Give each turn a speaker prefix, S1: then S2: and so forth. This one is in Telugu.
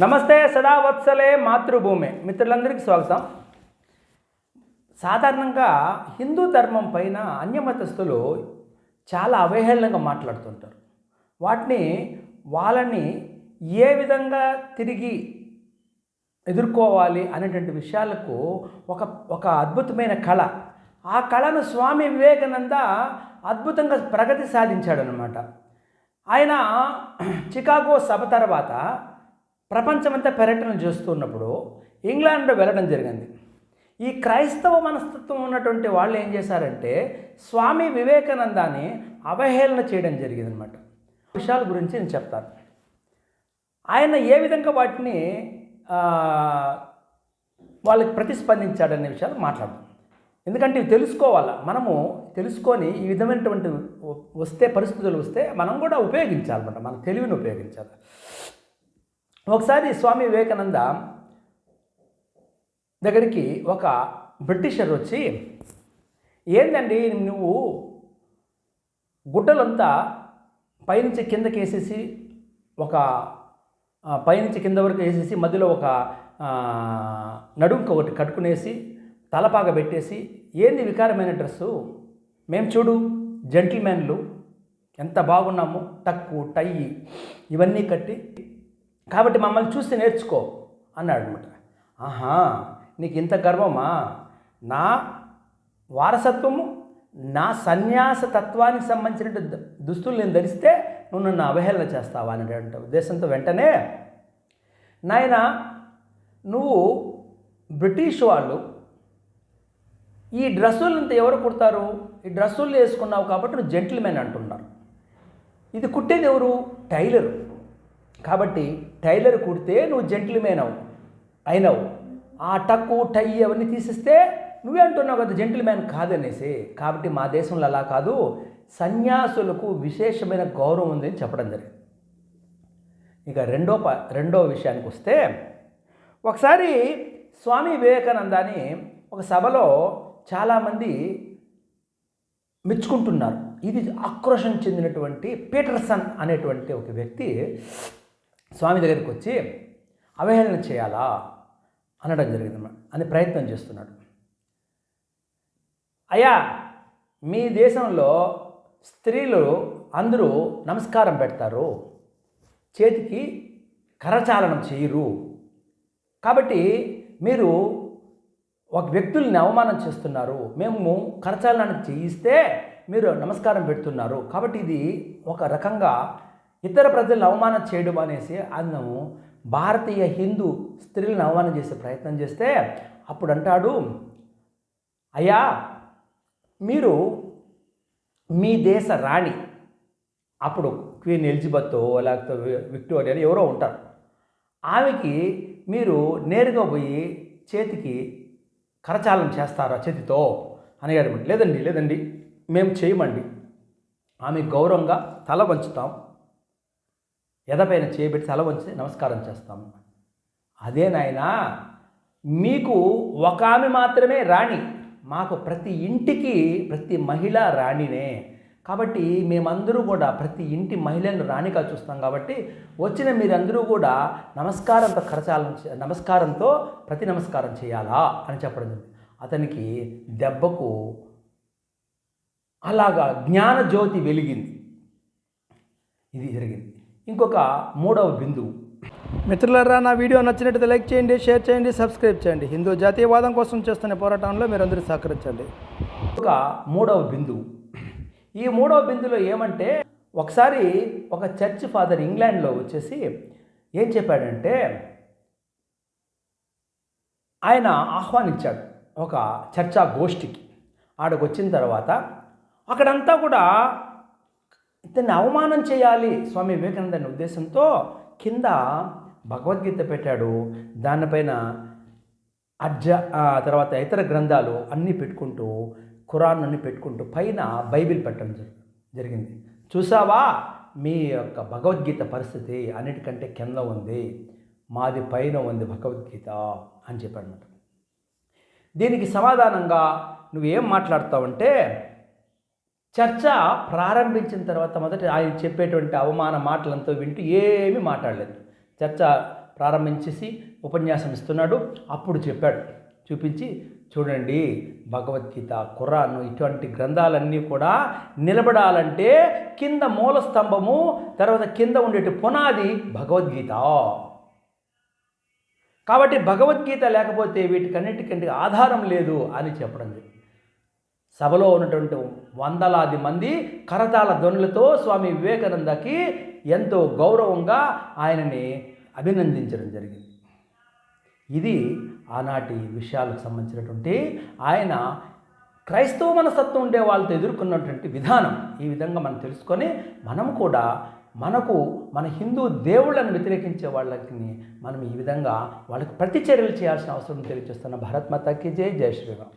S1: నమస్తే సదావత్సలే మాతృభూమి మిత్రులందరికీ స్వాగతం. సాధారణంగా హిందూ ధర్మం పైన అన్యమతస్థులు చాలా అవహేళనగా మాట్లాడుతుంటారు. వాళ్ళని ఏ విధంగా తిరిగి ఎదుర్కోవాలి అనేటువంటి విషయాలకు ఒక అద్భుతమైన కళ. ఆ కళను స్వామి వివేకానంద అద్భుతంగా ప్రగతి సాధించాడనమాట. ఆయన చికాగో సభ తర్వాత ప్రపంచమంతా పర్యటన చేస్తున్నప్పుడు ఇంగ్లాండ్లో వెళ్ళడం జరిగింది. ఈ క్రైస్తవ మనస్తత్వం ఉన్నటువంటి వాళ్ళు ఏం చేశారంటే స్వామి వివేకానందాన్ని అవహేళన చేయడం జరిగిందనమాట. విషయాల గురించి నేను చెప్తాను. ఆయన ఏ విధంగా వాటిని వాళ్ళకి ప్రతిస్పందించాడనే విషయాలు మాట్లాడదాం. ఎందుకంటే ఇవి తెలుసుకోవాలా, మనము తెలుసుకొని ఈ విధమైనటువంటి పరిస్థితులు వస్తే మనం కూడా ఉపయోగించాలన్నమాట, మన తెలివిని ఉపయోగించాలి. ఒకసారి స్వామి వివేకానంద దగ్గరికి ఒక బ్రిటిషర్ వచ్చి, ఏందండి నువ్వు గుడ్డలంతా పైనుంచి కిందకి వేసేసి పైనుంచి కింద వరకు వేసేసి మధ్యలో ఒక నడుంకి ఒకటి కట్టుకునేసి తలపాగ పెట్టేసి, ఏంది వికారమైన డ్రెస్సు, మేము చూడు జెంటిల్మెన్లు ఎంత బాగున్నాము, టక్కు టై ఇవన్నీ కట్టి, కాబట్టి మమ్మల్ని చూసి నేర్చుకో అన్నాడు అనమాట. ఆహా, నీకు ఇంత గర్వమా? నా వారసత్వము, నా సన్యాస తత్వానికి సంబంధించిన దుస్తులు నేను ధరిస్తే నువ్వు నన్ను అవహేళన చేస్తావా అనేటువంటి ఉద్దేశంతో వెంటనే, నాయన నువ్వు బ్రిటిష్ వాళ్ళు ఈ డ్రెస్సులంతా ఎవరు కుడతారు, ఈ డ్రెస్సులు వేసుకున్నావు కాబట్టి నువ్వు జెంటిల్మెన్ అంటున్నారు. ఇది కుట్టేది ఎవరు? టైలరు. కాబట్టి టైలర్ కుడితే నువ్వు జెంటిల్మెన్ అయినావు. ఆ టక్కు టై అవన్నీ తీసిస్తే నువ్వే అంటున్నావు కదా జెంటిల్మెన్ కాదనేసి. కాబట్టి మా దేశంలో అలా కాదు, సన్యాసులకు విశేషమైన గౌరవం ఉందని చెప్పడం జరిగింది. ఇక రెండో విషయానికి వస్తే, ఒకసారి స్వామి వివేకానందాన్ని ఒక సభలో చాలామంది మెచ్చుకుంటున్నారు. ఇది ఆక్రోషం చెందినటువంటి పీటర్సన్ అనేటువంటి ఒక వ్యక్తి స్వామి దగ్గరికి వచ్చి అవహేళన చేయాలా అనడం జరిగిందన్నమాట, అని ప్రయత్నం చేస్తున్నాడు. అయ్యా, మీ దేశంలో స్త్రీలు అందరూ నమస్కారం పెడతారు, చేతికి కరచాలనం చేయరు. కాబట్టి మీరు ఒక వ్యక్తుల్ని అవమానం చేస్తున్నారు. మేము కరచాలనాన్ని చేయిస్తే మీరు నమస్కారం పెడుతున్నారు. కాబట్టి ఇది ఒక రకంగా ఇతర ప్రజలను అవమానం చేయడం అనేసి అందము భారతీయ హిందూ స్త్రీలను అవమానం చేసే ప్రయత్నం చేస్తే, అప్పుడు అంటాడు, అయ్యా మీరు మీ దేశ రాణి, అప్పుడు క్వీన్ ఎలిజబెత్ లేకపోతే విక్టోరియా ఎవరో ఉంటారు, ఆమెకి మీరు నేరుగా పోయి చేతికి కరచాలనం చేస్తారా చేతితో అని అడిగాడు. లేదండి మేము చేయమండి, ఆమె గౌరవంగా తల వంచుతాం, ఎదపైన చేయబెట్టి తల వంచి నమస్కారం చేస్తాము. అదే నాయనా, మీకు ఒక ఆమె మాత్రమే రాణి, మాకు ప్రతి ఇంటికి ప్రతి మహిళ రాణినే. కాబట్టి మేమందరూ కూడా ప్రతి ఇంటి మహిళను రాణిగా చూస్తాం. కాబట్టి వచ్చిన మీరందరూ కూడా నమస్కారంతో ప్రతి నమస్కారం చేయాలా అని చెప్పడం జరిగింది. అతనికి దెబ్బకు అలాగా జ్ఞానజ్యోతి వెలిగింది. ఇది జరిగింది. ఇంకొక మూడవ బిందువు. మిత్రులారా, నా వీడియో నచ్చినట్లయితే లైక్ చేయండి, షేర్ చేయండి, సబ్స్క్రైబ్ చేయండి. హిందూ జాతీయవాదం కోసం చేస్తున్న పోరాటంలో మీరందరూ సహకరించండి. ఒక మూడవ బిందువు. ఈ మూడవ బిందులో ఏమంటే, ఒకసారి ఒక చర్చ్ ఫాదర్ ఇంగ్లాండ్లో వచ్చేసి ఏం చెప్పాడంటే, ఆయన ఆహ్వానించాడు ఒక చర్చా గోష్ఠికి. ఆడకు వచ్చిన తర్వాత అక్కడంతా కూడా ఇతన్ని అవమానం చేయాలి స్వామి వివేకానంద అనే ఉద్దేశంతో కింద భగవద్గీత పెట్టాడు, దానిపైన తర్వాత ఇతర గ్రంథాలు అన్నీ పెట్టుకుంటూ, ఖురాన్ అన్నీ పెట్టుకుంటూ పైన బైబిల్ పెట్టడం జరిగింది. చూసావా, మీ యొక్క భగవద్గీత పరిస్థితి అన్నిటికంటే కింద ఉంది, మాది పైన ఉంది భగవద్గీత అని చెప్పాడన్నమాట. దీనికి సమాధానంగా నువ్వేం మాట్లాడతావంటే, చర్చ ప్రారంభించిన తర్వాత మొదట ఆయన చెప్పేటువంటి అవమాన మాటలంతా వింటూ ఏమీ మాట్లాడలేదు. చర్చ ప్రారంభించేసి ఉపన్యాసం ఇస్తున్నాడు. అప్పుడు చెప్పాడు, చూపించి, చూడండి భగవద్గీత, ఖురాన్ ఇటువంటి గ్రంథాలన్నీ కూడా నిలబడాలంటే కింద మూల స్తంభము, తర్వాత కింద ఉండేటి పునాది భగవద్గీత. కాబట్టి భగవద్గీత లేకపోతే వీటికన్నిటికంటే ఆధారం లేదు అని చెప్పడం జరిగింది. సభలో ఉన్నటువంటి వందలాది మంది కరతాళ ధ్వనులతో స్వామి వివేకానందకి ఎంతో గౌరవంగా ఆయనని అభినందించడం జరిగింది. ఇది ఆనాటి విషయాలకు సంబంధించినటువంటి ఆయన క్రైస్తవ మనస్తత్వం ఉండే వాళ్ళతో ఎదుర్కొన్నటువంటి విధానం. ఈ విధంగా మనం తెలుసుకొని మనం కూడా మన హిందూ దేవుళ్ళను వ్యతిరేకించే వాళ్ళకి మనం ఈ విధంగా వాళ్ళకి ప్రతిచర్యలు చేయాల్సిన అవసరం తెలియజేస్తున్న. భారత్ మాతాకి జై, జై శ్రీరామ్.